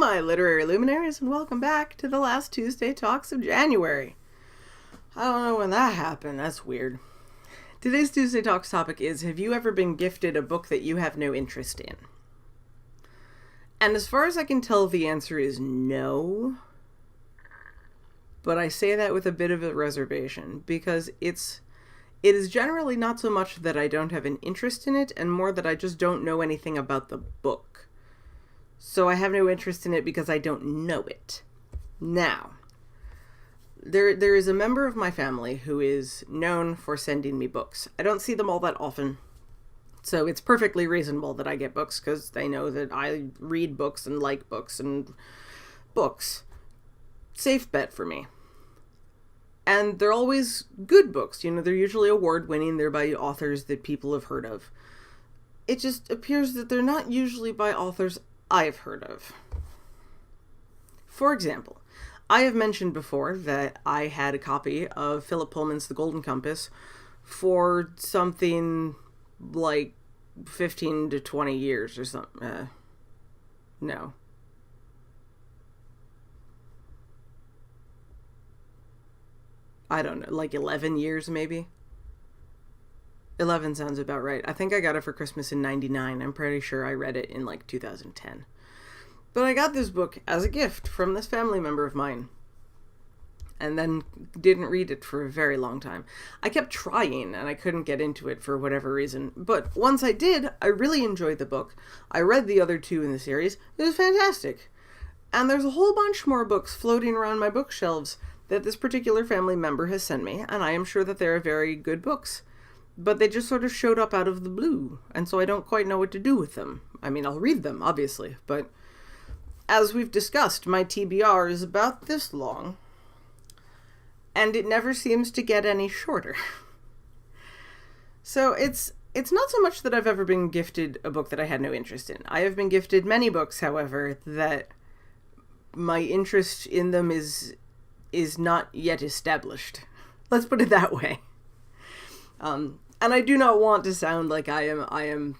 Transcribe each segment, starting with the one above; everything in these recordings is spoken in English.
my literary luminaries, and welcome back to the last Tuesday Talks of January. I don't know when that happened. That's weird. Today's Tuesday Talks topic is, have you ever been gifted a book that you have no interest in? And as far as I can tell, the answer is no. But I say that with a bit of a reservation, because it is generally not so much that I don't have an interest in it, and more that I just don't know anything about the book. So I have no interest in it because I don't know it. Now, there is a member of my family who is known for sending me books. I don't see them all that often, so it's perfectly reasonable that I get books because they know that I read books and like books and books. Safe bet for me. And they're always good books. You know, they're usually award-winning. They're by authors that people have heard of. It just appears that they're not usually by authors I've heard of. For example, I have mentioned before that I had a copy of Philip Pullman's The Golden Compass for something like 15 to 20 years or something. No. I don't know, like 11 years maybe? 11 sounds about right. I think I got it for Christmas in 99. I'm pretty sure I read it in like 2010. But I got this book as a gift from this family member of mine. And then didn't read it for a very long time. I kept trying and I couldn't get into it for whatever reason. But once I did, I really enjoyed the book. I read the other two in the series. It was fantastic. And there's a whole bunch more books floating around my bookshelves that this particular family member has sent me. And I am sure that they are very good books. But they just sort of showed up out of the blue, and so I don't quite know what to do with them. I mean, I'll read them, obviously, but as we've discussed, my TBR is about this long, and it never seems to get any shorter. So it's not so much that I've ever been gifted a book that I had no interest in. I have been gifted many books, however, that my interest in them is not yet established. Let's put it that way. And I do not want to sound like I am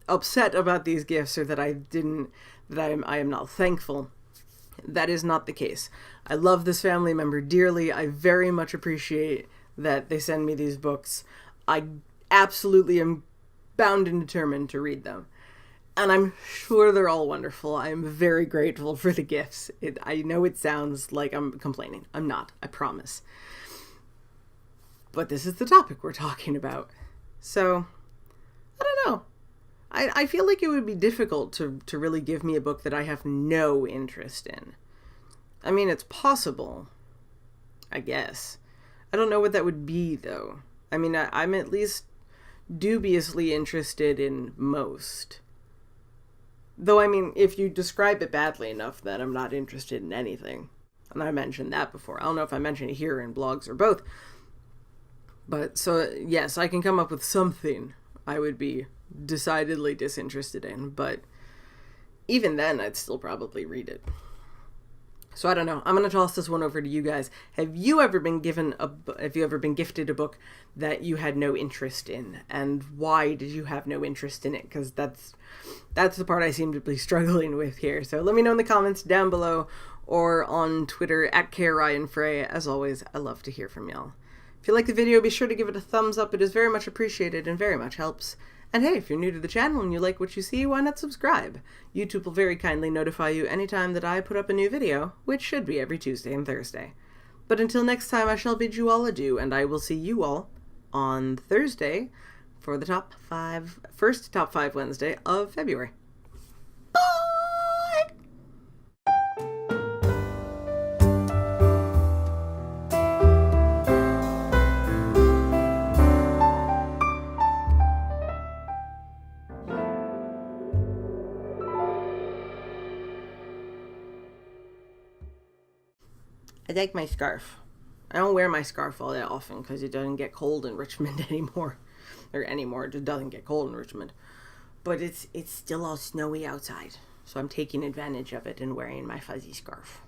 upset about these gifts or that I am not thankful. That is not the case. I love this family member dearly. I very much appreciate that they send me these books. I absolutely am bound and determined to read them. And I'm sure they're all wonderful. I am very grateful for the gifts. I know it sounds like I'm complaining. I'm not, I promise. But this is the topic we're talking about. So, I don't know. I feel like it would be difficult to really give me a book that I have no interest in. I mean, it's possible, I guess. I don't know what that would be, though. I mean, I'm at least dubiously interested in most. Though, I mean, if you describe it badly enough, then I'm not interested in anything. And I mentioned that before. I don't know if I mentioned it here in blogs or both. But, so, yes, I can come up with something I would be decidedly disinterested in, but even then, I'd still probably read it. So, I don't know. I'm going to toss this one over to you guys. Have you ever been gifted a book that you had no interest in? And why did you have no interest in it? Because that's the part I seem to be struggling with here. So, let me know in the comments down below or on Twitter at @KRyanFrey. As always, I love to hear from y'all. If you like the video, be sure to give it a thumbs up. It is very much appreciated and very much helps. And hey, if you're new to the channel and you like what you see, why not subscribe? YouTube will very kindly notify you anytime that I put up a new video, which should be every Tuesday and Thursday. But until next time, I shall bid you all adieu, and I will see you all on Thursday for the first top 5 Wednesday of February. I like my scarf. I don't wear my scarf all that often because it doesn't get cold in Richmond anymore. It just doesn't get cold in Richmond. But it's still all snowy outside. So I'm taking advantage of it and wearing my fuzzy scarf.